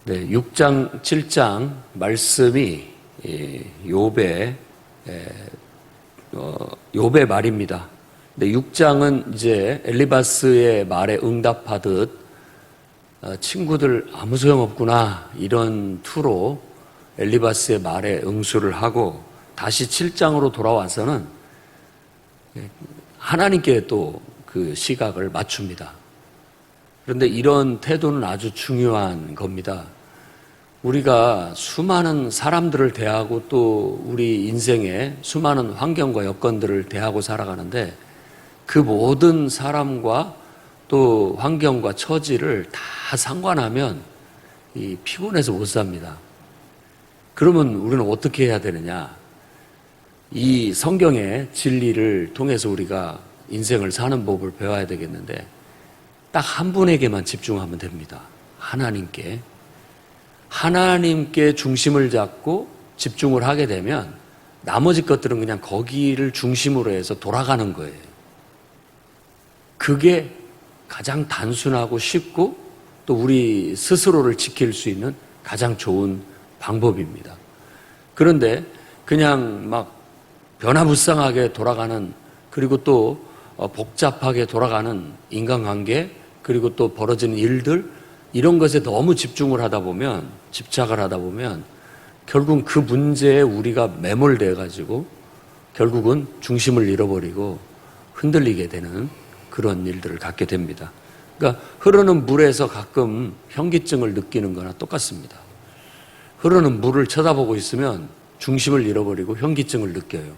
네, 6장, 7장 말씀이 욥의 말입니다. 근데 6장은 이제 엘리바스의 말에 응답하듯 친구들 아무 소용없구나 이런 투로 엘리바스의 말에 응수를 하고, 다시 7장으로 돌아와서는 하나님께 또 그 시각을 맞춥니다. 그런데 이런 태도는 아주 중요한 겁니다. 우리가 수많은 사람들을 대하고 또 우리 인생에 수많은 환경과 여건들을 대하고 살아가는데, 그 모든 사람과 또 환경과 처지를 다 상관하면 피곤해서 못 삽니다. 그러면 우리는 어떻게 해야 되느냐? 이 성경의 진리를 통해서 우리가 인생을 사는 법을 배워야 되겠는데, 딱 한 분에게만 집중하면 됩니다. 하나님께 중심을 잡고 집중을 하게 되면 나머지 것들은 그냥 거기를 중심으로 해서 돌아가는 거예요. 그게 가장 단순하고 쉽고 또 우리 스스로를 지킬 수 있는 가장 좋은 방법입니다. 그런데 그냥 막 변화무쌍하게 돌아가는, 그리고 또 복잡하게 돌아가는 인간관계, 그리고 또 벌어지는 일들, 이런 것에 너무 집착을 하다 보면 결국 그 문제에 우리가 매몰돼 가지고 결국은 중심을 잃어버리고 흔들리게 되는 그런 일들을 갖게 됩니다. 그러니까 흐르는 물에서 가끔 현기증을 느끼는 거나 똑같습니다. 흐르는 물을 쳐다보고 있으면 중심을 잃어버리고 현기증을 느껴요.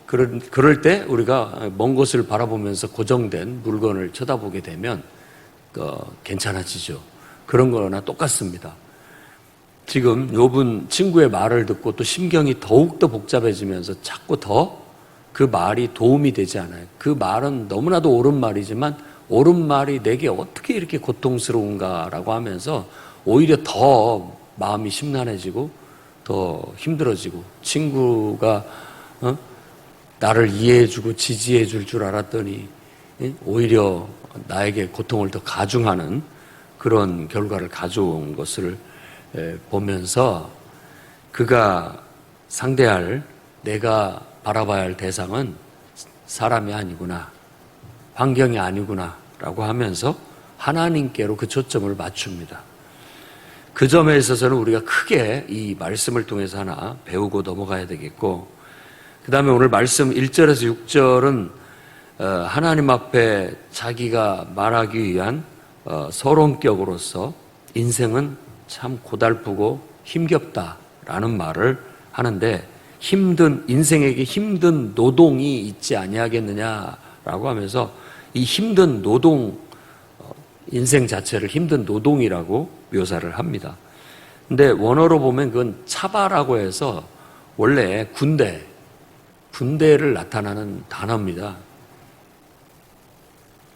그럴 때 우리가 먼 곳을 바라보면서 고정된 물건을 쳐다보게 되면 괜찮아지죠. 그런 거나 똑같습니다. 지금 욥은 친구의 말을 듣고 또 심경이 더욱더 복잡해지면서 자꾸 더 그 말이 도움이 되지 않아요. 그 말은 너무나도 옳은 말이지만 옳은 말이 내게 어떻게 이렇게 고통스러운가라고 하면서 오히려 더 마음이 심란해지고 더 힘들어지고, 친구가 나를 이해해주고 지지해줄 줄 알았더니 오히려 나에게 고통을 더 가중하는 그런 결과를 가져온 것을 보면서, 그가 상대할, 내가 바라봐야 할 대상은 사람이 아니구나, 환경이 아니구나 라고 하면서 하나님께로 그 초점을 맞춥니다. 그 점에 있어서는 우리가 크게 이 말씀을 통해서 하나 배우고 넘어가야 되겠고, 그 다음에 오늘 말씀 1절에서 6절은 하나님 앞에 자기가 말하기 위한 서론격으로서 인생은 참 고달프고 힘겹다라는 말을 하는데, 인생에게 힘든 노동이 있지 아니하겠느냐라고 하면서 이 힘든 노동, 인생 자체를 힘든 노동이라고 묘사를 합니다. 근데 원어로 보면 그건 차바라고 해서 원래 군대를 나타나는 단어입니다.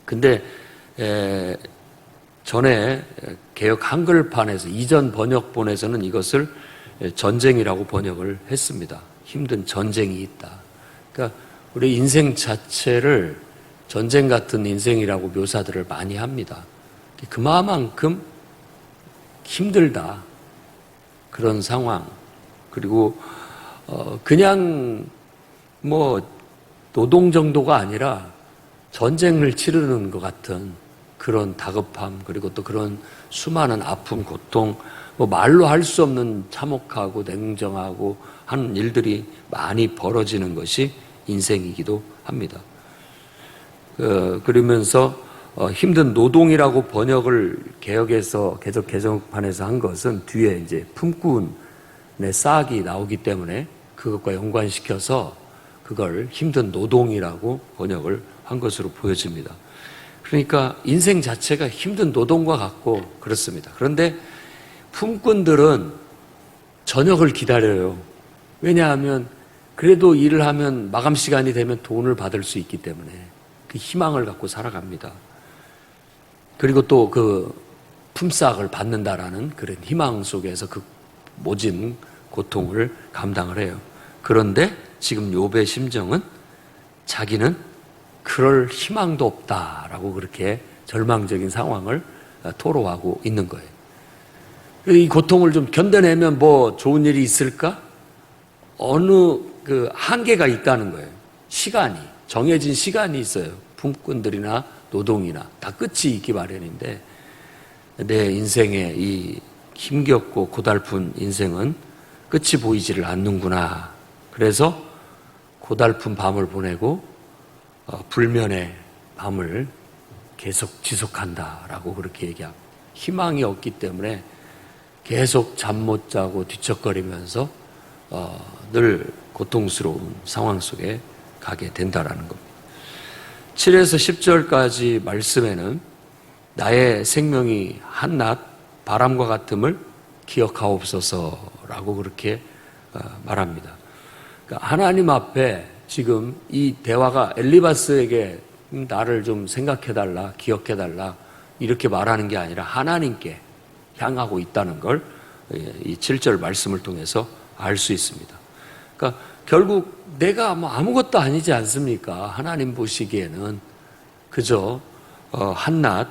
근데 전에 개역 한글판에서, 이전 번역본에서는 이것을 전쟁이라고 번역을 했습니다. 힘든 전쟁이 있다. 그러니까 우리 인생 자체를 전쟁 같은 인생이라고 묘사들을 많이 합니다. 그만큼 힘들다, 그런 상황. 그리고 그냥 노동 정도가 아니라 전쟁을 치르는 것 같은 그런 다급함, 그리고 또 그런 수많은 아픔, 고통, 말로 할 수 없는 참혹하고 냉정하고 하는 일들이 많이 벌어지는 것이 인생이기도 합니다. 그러면서 힘든 노동이라고 번역을 개혁해서 계속 개정판에서 한 것은 뒤에 이제 품꾼의 싹이 나오기 때문에 그것과 연관시켜서 그걸 힘든 노동이라고 번역을 한 것으로 보여집니다. 그러니까 인생 자체가 힘든 노동과 같고 그렇습니다. 그런데 품꾼들은 저녁을 기다려요. 왜냐하면 그래도 일을 하면 마감 시간이 되면 돈을 받을 수 있기 때문에 그 희망을 갖고 살아갑니다. 그리고 또 그 품삯을 받는다라는 그런 희망 속에서 그 모진 고통을 감당을 해요. 그런데 지금 욥의 심정은 자기는 그럴 희망도 없다라고 그렇게 절망적인 상황을 토로하고 있는 거예요. 이 고통을 좀 견뎌내면 뭐 좋은 일이 있을까? 어느 그 한계가 있다는 거예요. 시간이, 정해진 시간이 있어요. 품꾼들이나 노동이나 다 끝이 있기 마련인데, 내 인생의 이 힘겹고 고달픈 인생은 끝이 보이지를 않는구나. 그래서 고달픈 밤을 보내고 불면의 밤을 계속 지속한다라고 그렇게 얘기합니다. 희망이 없기 때문에 계속 잠 못 자고 뒤척거리면서 늘 고통스러운 상황 속에 가게 된다라는 겁니다. 7에서 10절까지 말씀에는 나의 생명이 한낱 바람과 같음을 기억하옵소서라고 그렇게 말합니다. 그러니까 하나님 앞에 지금 이 대화가 엘리바스에게 나를 좀 생각해달라, 기억해달라 이렇게 말하는 게 아니라 하나님께 향하고 있다는 걸 이 7절 말씀을 통해서 알 수 있습니다. 그러니까 결국 내가 뭐 아무것도 아니지 않습니까? 하나님 보시기에는 그저 한낱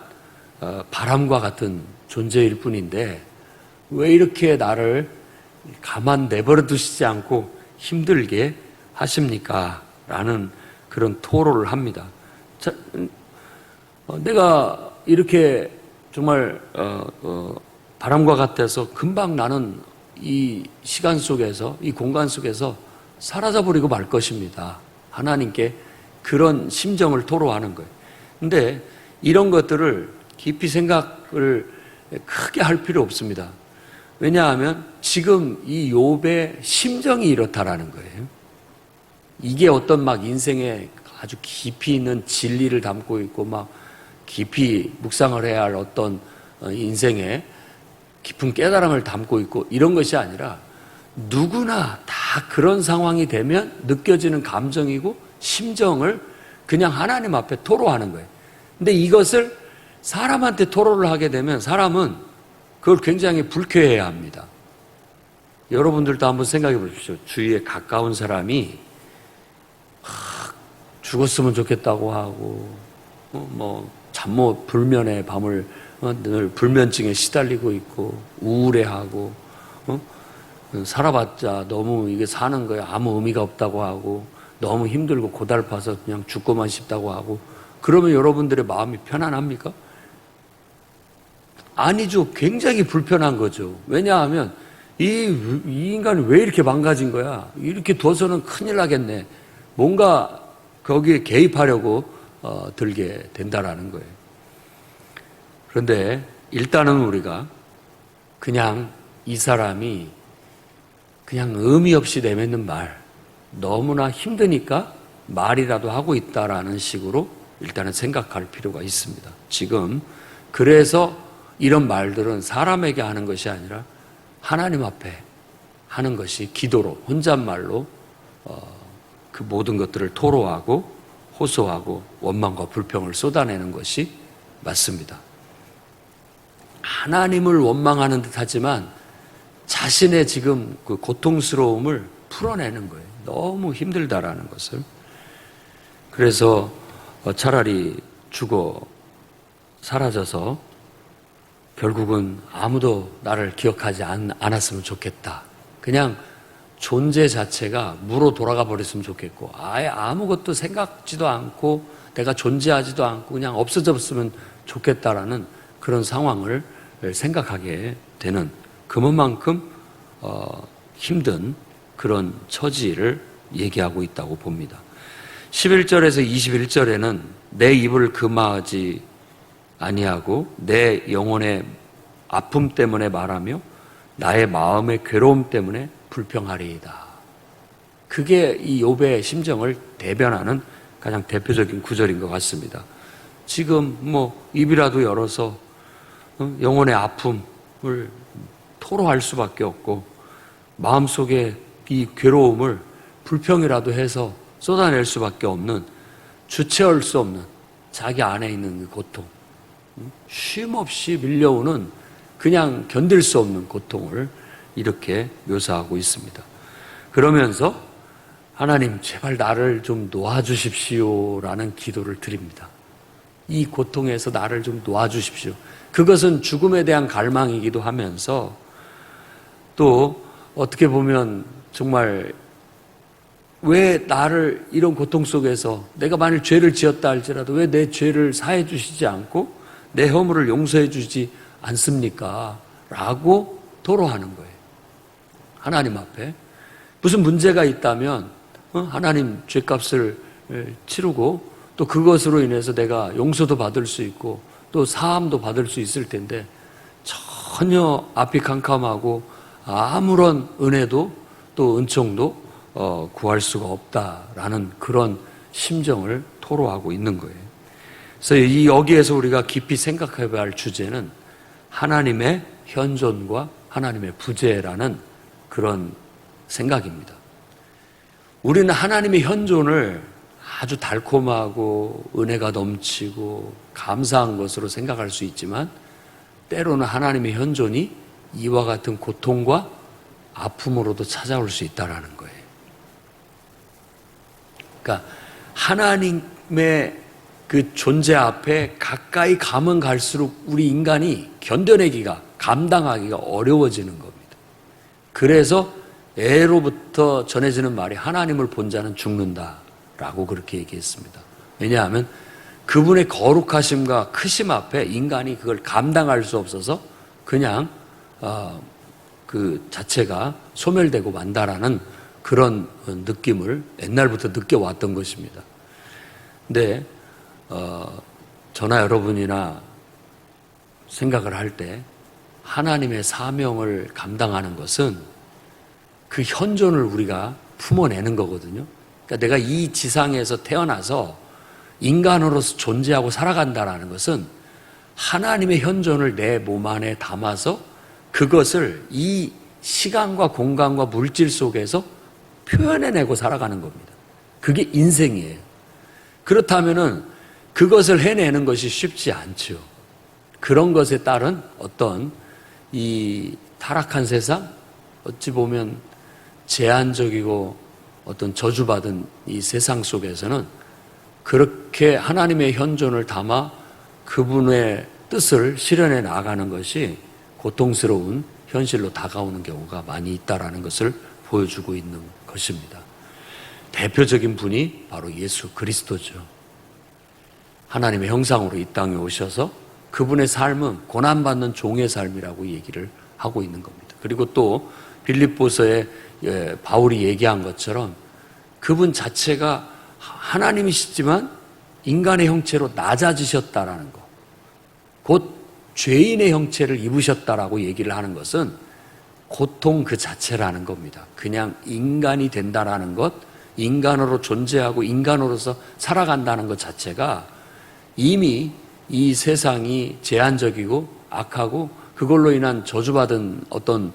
바람과 같은 존재일 뿐인데 왜 이렇게 나를 가만 내버려 두시지 않고 힘들게 하십니까? 라는 그런 토로를 합니다. 자, 내가 이렇게 정말 바람과 같아서 금방 나는 이 시간 속에서, 이 공간 속에서 사라져버리고 말 것입니다. 하나님께 그런 심정을 토로하는 거예요. 근데 이런 것들을 깊이 생각을 크게 할 필요 없습니다. 왜냐하면 지금 이 욥의 심정이 이렇다라는 거예요. 이게 어떤 막 인생에 아주 깊이 있는 진리를 담고 있고 막 깊이 묵상을 해야 할 어떤 인생에 깊은 깨달음을 담고 있고 이런 것이 아니라 누구나 다 그런 상황이 되면 느껴지는 감정이고 심정을 그냥 하나님 앞에 토로하는 거예요. 근데 이것을 사람한테 토로를 하게 되면 사람은 그걸 굉장히 불쾌해야 합니다. 여러분들도 한번 생각해 보십시오. 주위에 가까운 사람이 죽었으면 좋겠다고 하고 잠 못 불면의 밤을 늘 불면증에 시달리고 있고 우울해하고 살아봤자 너무 이게 사는 거에 아무 의미가 없다고 하고 너무 힘들고 고달파서 그냥 죽고만 싶다고 하고 그러면 여러분들의 마음이 편안합니까? 아니죠. 굉장히 불편한 거죠. 왜냐하면 이 인간이 왜 이렇게 망가진 거야? 이렇게 둬서는 큰일 나겠네. 뭔가 거기에 개입하려고 들게 된다라는 거예요. 그런데 일단은 우리가 그냥 이 사람이 그냥 의미 없이 내뱉는 말, 너무나 힘드니까 말이라도 하고 있다라는 식으로 일단은 생각할 필요가 있습니다. 지금 그래서 이런 말들은 사람에게 하는 것이 아니라 하나님 앞에 하는 것이 기도로 혼잣말로 그 모든 것들을 토로하고 호소하고 원망과 불평을 쏟아내는 것이 맞습니다. 하나님을 원망하는 듯 하지만 자신의 지금 그 고통스러움을 풀어내는 거예요. 너무 힘들다라는 것을. 그래서 차라리 죽어 사라져서 결국은 아무도 나를 기억하지 않았으면 좋겠다. 그냥 존재 자체가 무로 돌아가 버렸으면 좋겠고 아예 아무것도 생각지도 않고 내가 존재하지도 않고 그냥 없어졌으면 좋겠다라는 그런 상황을 생각하게 되는 그만큼 힘든 그런 처지를 얘기하고 있다고 봅니다. 11절에서 21절에는 내 입을 금하지 아니하고 내 영혼의 아픔 때문에 말하며 나의 마음의 괴로움 때문에 불평하리이다. 그게 이 욥의 심정을 대변하는 가장 대표적인 구절인 것 같습니다. 지금 입이라도 열어서 영혼의 아픔을 토로할 수밖에 없고 마음속에 이 괴로움을 불평이라도 해서 쏟아낼 수밖에 없는 주체할 수 없는 자기 안에 있는 그 고통, 쉼없이 밀려오는 그냥 견딜 수 없는 고통을 이렇게 묘사하고 있습니다. 그러면서 하나님 제발 나를 좀 놓아주십시오라는 기도를 드립니다. 이 고통에서 나를 좀 놓아주십시오. 그것은 죽음에 대한 갈망이기도 하면서 또 어떻게 보면 정말 왜 나를 이런 고통 속에서 내가 만일 죄를 지었다 할지라도 왜 내 죄를 사해 주시지 않고 내 허물을 용서해 주지 않습니까? 라고 토로하는 거예요. 하나님 앞에. 무슨 문제가 있다면 하나님 죄값을 치르고 또 그것으로 인해서 내가 용서도 받을 수 있고 또 사함도 받을 수 있을 텐데 전혀 앞이 캄캄하고 아무런 은혜도 또 은총도 구할 수가 없다라는 그런 심정을 토로하고 있는 거예요. 그래서 여기에서 우리가 깊이 생각해 봐야 할 주제는 하나님의 현존과 하나님의 부재라는 그런 생각입니다. 우리는 하나님의 현존을 아주 달콤하고 은혜가 넘치고 감사한 것으로 생각할 수 있지만 때로는 하나님의 현존이 이와 같은 고통과 아픔으로도 찾아올 수 있다는 거예요. 그러니까 하나님의 그 존재 앞에 가까이 가면 갈수록 우리 인간이 견뎌내기가, 감당하기가 어려워지는 겁니다. 그래서 애로부터 전해지는 말이 하나님을 본 자는 죽는다라고 그렇게 얘기했습니다. 왜냐하면 그분의 거룩하심과 크심 앞에 인간이 그걸 감당할 수 없어서 그냥 그 자체가 소멸되고 만다라는 그런 느낌을 옛날부터 느껴왔던 것입니다. 근데 저나 여러분이나 생각을 할 때 하나님의 사명을 감당하는 것은 그 현존을 우리가 품어내는 거거든요. 그러니까 내가 이 지상에서 태어나서 인간으로서 존재하고 살아간다는 것은 하나님의 현존을 내 몸 안에 담아서 그것을 이 시간과 공간과 물질 속에서 표현해내고 살아가는 겁니다. 그게 인생이에요. 그렇다면은 그것을 해내는 것이 쉽지 않죠. 그런 것에 따른 어떤 이 타락한 세상, 어찌 보면 제한적이고 어떤 저주받은 이 세상 속에서는 그렇게 하나님의 현존을 담아 그분의 뜻을 실현해 나가는 것이 고통스러운 현실로 다가오는 경우가 많이 있다라는 것을 보여주고 있는 것입니다. 대표적인 분이 바로 예수 그리스도죠. 하나님의 형상으로 이 땅에 오셔서 그분의 삶은 고난받는 종의 삶이라고 얘기를 하고 있는 겁니다. 그리고 또 빌립보서에 바울이 얘기한 것처럼 그분 자체가 하나님이시지만 인간의 형체로 낮아지셨다라는 것, 곧 죄인의 형체를 입으셨다라고 얘기를 하는 것은 고통 그 자체라는 겁니다. 그냥 인간이 된다라는 것, 인간으로 존재하고 인간으로서 살아간다는 것 자체가 이미 이 세상이 제한적이고 악하고 그걸로 인한 저주받은 어떤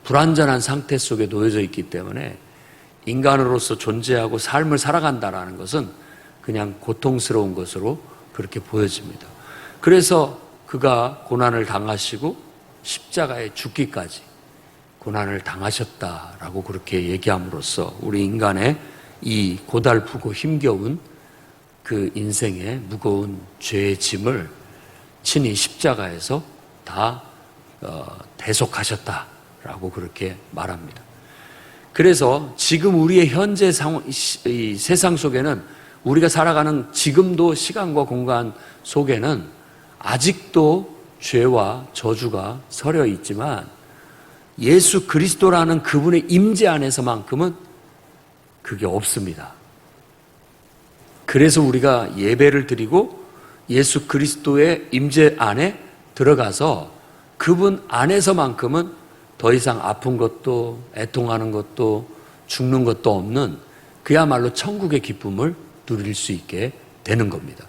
불완전한 상태 속에 놓여져 있기 때문에 인간으로서 존재하고 삶을 살아간다라는 것은 그냥 고통스러운 것으로 그렇게 보여집니다. 그래서 그가 고난을 당하시고 십자가에 죽기까지 고난을 당하셨다라고 그렇게 얘기함으로써 우리 인간의 이 고달프고 힘겨운 그 인생의 무거운 죄의 짐을 친히 십자가에서 다 대속하셨다라고 그렇게 말합니다. 그래서 지금 우리의 현재 이 세상 속에는 우리가 살아가는 지금도 시간과 공간 속에는 아직도 죄와 저주가 서려 있지만 예수 그리스도라는 그분의 임재 안에서만큼은 그게 없습니다. 그래서 우리가 예배를 드리고 예수 그리스도의 임재 안에 들어가서 그분 안에서만큼은 더 이상 아픈 것도 애통하는 것도 죽는 것도 없는 그야말로 천국의 기쁨을 누릴 수 있게 되는 겁니다.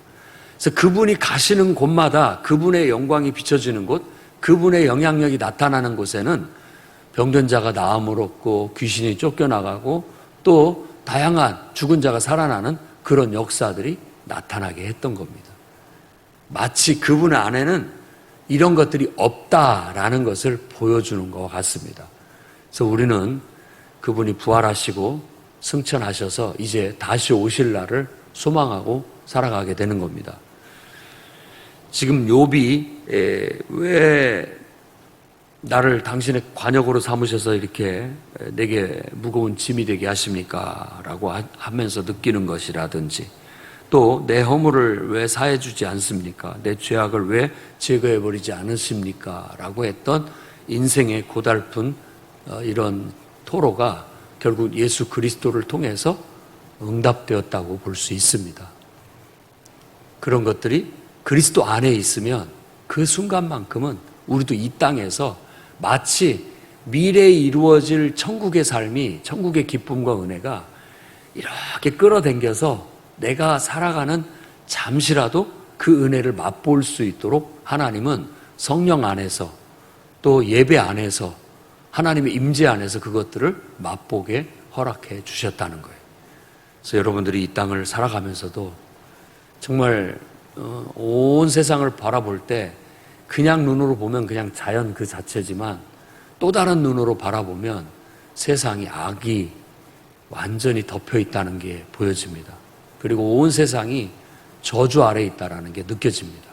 그래서 그분이 가시는 곳마다 그분의 영광이 비춰지는 곳, 그분의 영향력이 나타나는 곳에는 병든 자가 나음을 얻고 귀신이 쫓겨나가고 또 다양한 죽은 자가 살아나는 그런 역사들이 나타나게 했던 겁니다. 마치 그분 안에는 이런 것들이 없다라는 것을 보여주는 것 같습니다. 그래서 우리는 그분이 부활하시고 승천하셔서 이제 다시 오실 날을 소망하고 살아가게 되는 겁니다. 지금 욥이 왜 나를 당신의 관역으로 삼으셔서 이렇게 내게 무거운 짐이 되게 하십니까? 라고 하면서 느끼는 것이라든지, 또 내 허물을 왜 사해주지 않습니까? 내 죄악을 왜 제거해버리지 않으십니까? 라고 했던 인생의 고달픈 이런 토로가 결국 예수 그리스도를 통해서 응답되었다고 볼 수 있습니다. 그런 것들이 그리스도 안에 있으면 그 순간만큼은 우리도 이 땅에서 마치 미래에 이루어질 천국의 삶이, 천국의 기쁨과 은혜가 이렇게 끌어당겨서 내가 살아가는 잠시라도 그 은혜를 맛볼 수 있도록 하나님은 성령 안에서, 또 예배 안에서, 하나님의 임재 안에서 그것들을 맛보게 허락해 주셨다는 거예요. 그래서 여러분들이 이 땅을 살아가면서도 정말 온 세상을 바라볼 때 그냥 눈으로 보면 그냥 자연 그 자체지만, 또 다른 눈으로 바라보면 세상이 악이 완전히 덮여 있다는 게 보여집니다. 그리고 온 세상이 저주 아래에 있다는 게 느껴집니다.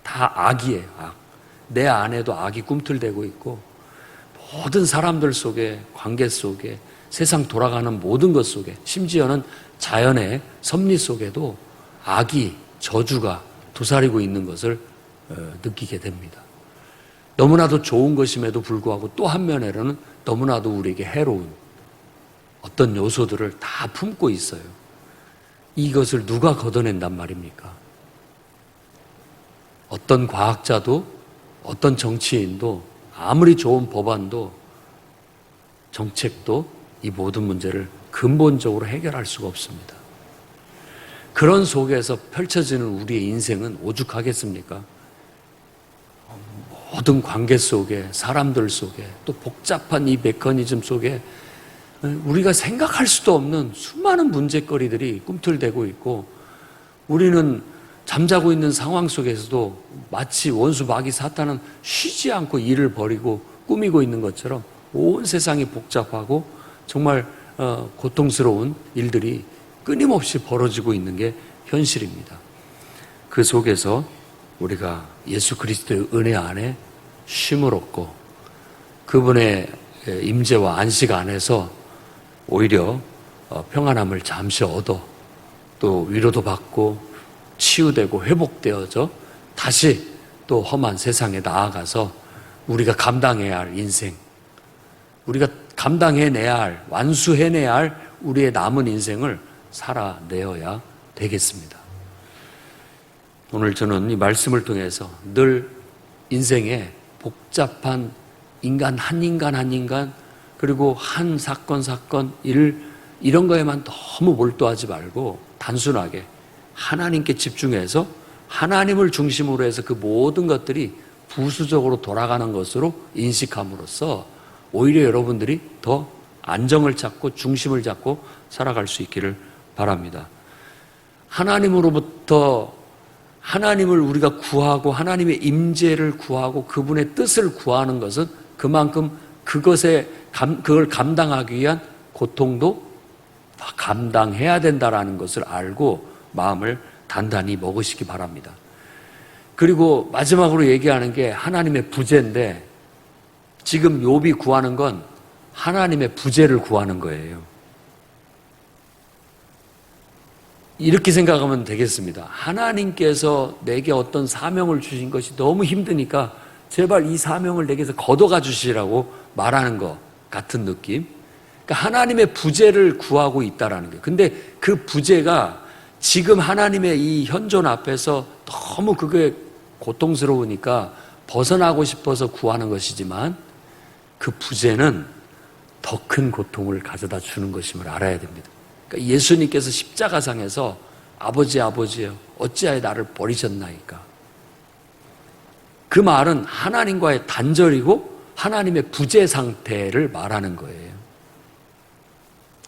다 악이에요, 악. 내 안에도 악이 꿈틀대고 있고, 모든 사람들 속에, 관계 속에, 세상 돌아가는 모든 것 속에, 심지어는 자연의 섭리 속에도 악이, 저주가 도사리고 있는 것을 느끼게 됩니다. 너무나도 좋은 것임에도 불구하고 또 한면에는 너무나도 우리에게 해로운 어떤 요소들을 다 품고 있어요. 이것을 누가 걷어낸단 말입니까? 어떤 과학자도, 어떤 정치인도, 아무리 좋은 법안도, 정책도 이 모든 문제를 근본적으로 해결할 수가 없습니다. 그런 속에서 펼쳐지는 우리의 인생은 오죽하겠습니까? 모든 관계 속에, 사람들 속에, 또 복잡한 이 메커니즘 속에 우리가 생각할 수도 없는 수많은 문제거리들이 꿈틀대고 있고, 우리는 잠자고 있는 상황 속에서도 마치 원수 마귀 사탄은 쉬지 않고 일을 벌이고 꾸미고 있는 것처럼 온 세상이 복잡하고 정말 고통스러운 일들이 끊임없이 벌어지고 있는 게 현실입니다. 그 속에서 우리가 예수 그리스도의 은혜 안에 쉼을 얻고 그분의 임재와 안식 안에서 오히려 평안함을 잠시 얻어 또 위로도 받고 치유되고 회복되어져 다시 또 험한 세상에 나아가서 우리가 감당해야 할 인생, 우리가 감당해내야 할, 완수해내야 할 우리의 남은 인생을 살아내어야 되겠습니다. 오늘 저는 이 말씀을 통해서 늘 인생에 복잡한 인간 한 인간 그리고 한 사건 일 이런 거에만 너무 몰두하지 말고 단순하게 하나님께 집중해서 하나님을 중심으로 해서 그 모든 것들이 부수적으로 돌아가는 것으로 인식함으로써 오히려 여러분들이 더 안정을 찾고 중심을 잡고 살아갈 수 있기를 바랍니다. 하나님으로부터 하나님을 우리가 구하고 하나님의 임재를 구하고 그분의 뜻을 구하는 것은 그만큼 그걸 감당하기 위한 고통도 감당해야 된다라는 것을 알고 마음을 단단히 먹으시기 바랍니다. 그리고 마지막으로 얘기하는 게 하나님의 부재인데, 지금 욥이 구하는 건 하나님의 부재를 구하는 거예요. 이렇게 생각하면 되겠습니다. 하나님께서 내게 어떤 사명을 주신 것이 너무 힘드니까 제발 이 사명을 내게서 걷어가 주시라고 말하는 것 같은 느낌. 그러니까 하나님의 부재를 구하고 있다라는 거예요. 근데 그 부재가 지금 하나님의 이 현존 앞에서 너무 그게 고통스러우니까 벗어나고 싶어서 구하는 것이지만, 그 부재는 더 큰 고통을 가져다 주는 것임을 알아야 됩니다. 그러니까 예수님께서 십자가상에서 아버지여 어찌하여 나를 버리셨나이까, 그 말은 하나님과의 단절이고 하나님의 부재 상태를 말하는 거예요.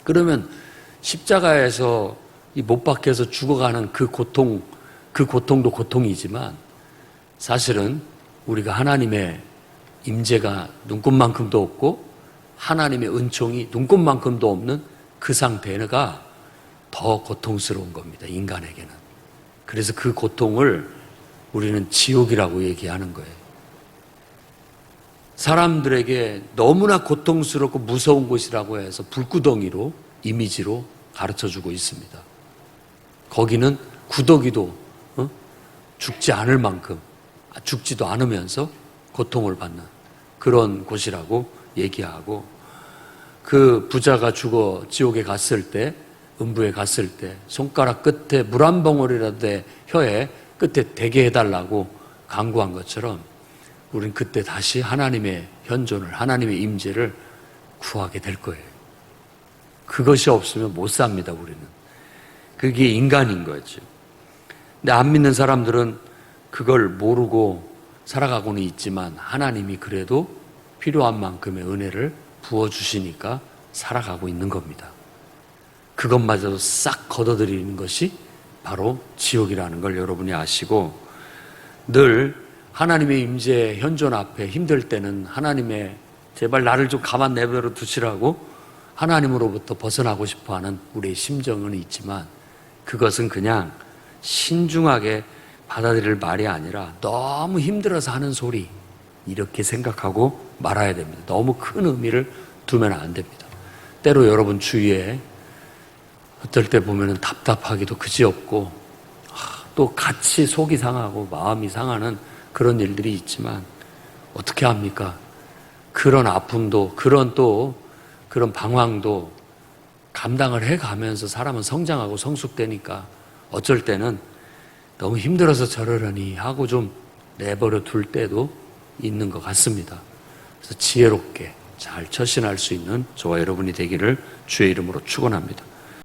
그러면 십자가에서 이 못 박혀서 죽어가는 그 고통도 고통이지만, 사실은 우리가 하나님의 임재가 눈꼽만큼도 없고 하나님의 은총이 눈꼽만큼도 없는 그 상태가 더 고통스러운 겁니다, 인간에게는. 그래서 그 고통을 우리는 지옥이라고 얘기하는 거예요. 사람들에게 너무나 고통스럽고 무서운 곳이라고 해서 불구덩이로 이미지로 가르쳐주고 있습니다. 거기는 구더기도 죽지 않을 만큼 죽지도 않으면서 고통을 받는 그런 곳이라고 얘기하고, 그 부자가 죽어 지옥에 갔을 때, 음부에 갔을 때 손가락 끝에 물 한 방울이라도 혀에 끝에 대게 해달라고 간구한 것처럼 우린 그때 다시 하나님의 현존을, 하나님의 임재를 구하게 될 거예요. 그것이 없으면 못 삽니다, 우리는. 그게 인간인 거죠. 근데 안 믿는 사람들은 그걸 모르고 살아가고는 있지만 하나님이 그래도 필요한 만큼의 은혜를 부어주시니까 살아가고 있는 겁니다. 그것마저도 싹 걷어들이는 것이 바로 지옥이라는 걸 여러분이 아시고, 늘 하나님의 임재 현존 앞에 힘들 때는 하나님의 제발 나를 좀 가만 내버려 두시라고 하나님으로부터 벗어나고 싶어하는 우리의 심정은 있지만, 그것은 그냥 신중하게 받아들일 말이 아니라 너무 힘들어서 하는 소리, 이렇게 생각하고 말아야 됩니다. 너무 큰 의미를 두면 안 됩니다. 때로 여러분 주위에 어떨 때 보면 답답하기도 그지없고 또 같이 속이 상하고 마음이 상하는 그런 일들이 있지만 어떻게 합니까? 그런 아픔도 그런 방황도 감당을 해가면서 사람은 성장하고 성숙되니까 어쩔 때는 너무 힘들어서 저러려니 하고 좀 내버려 둘 때도 있는 것 같습니다. 그래서 지혜롭게 잘 처신할 수 있는 저와 여러분이 되기를 주의 이름으로 축원합니다.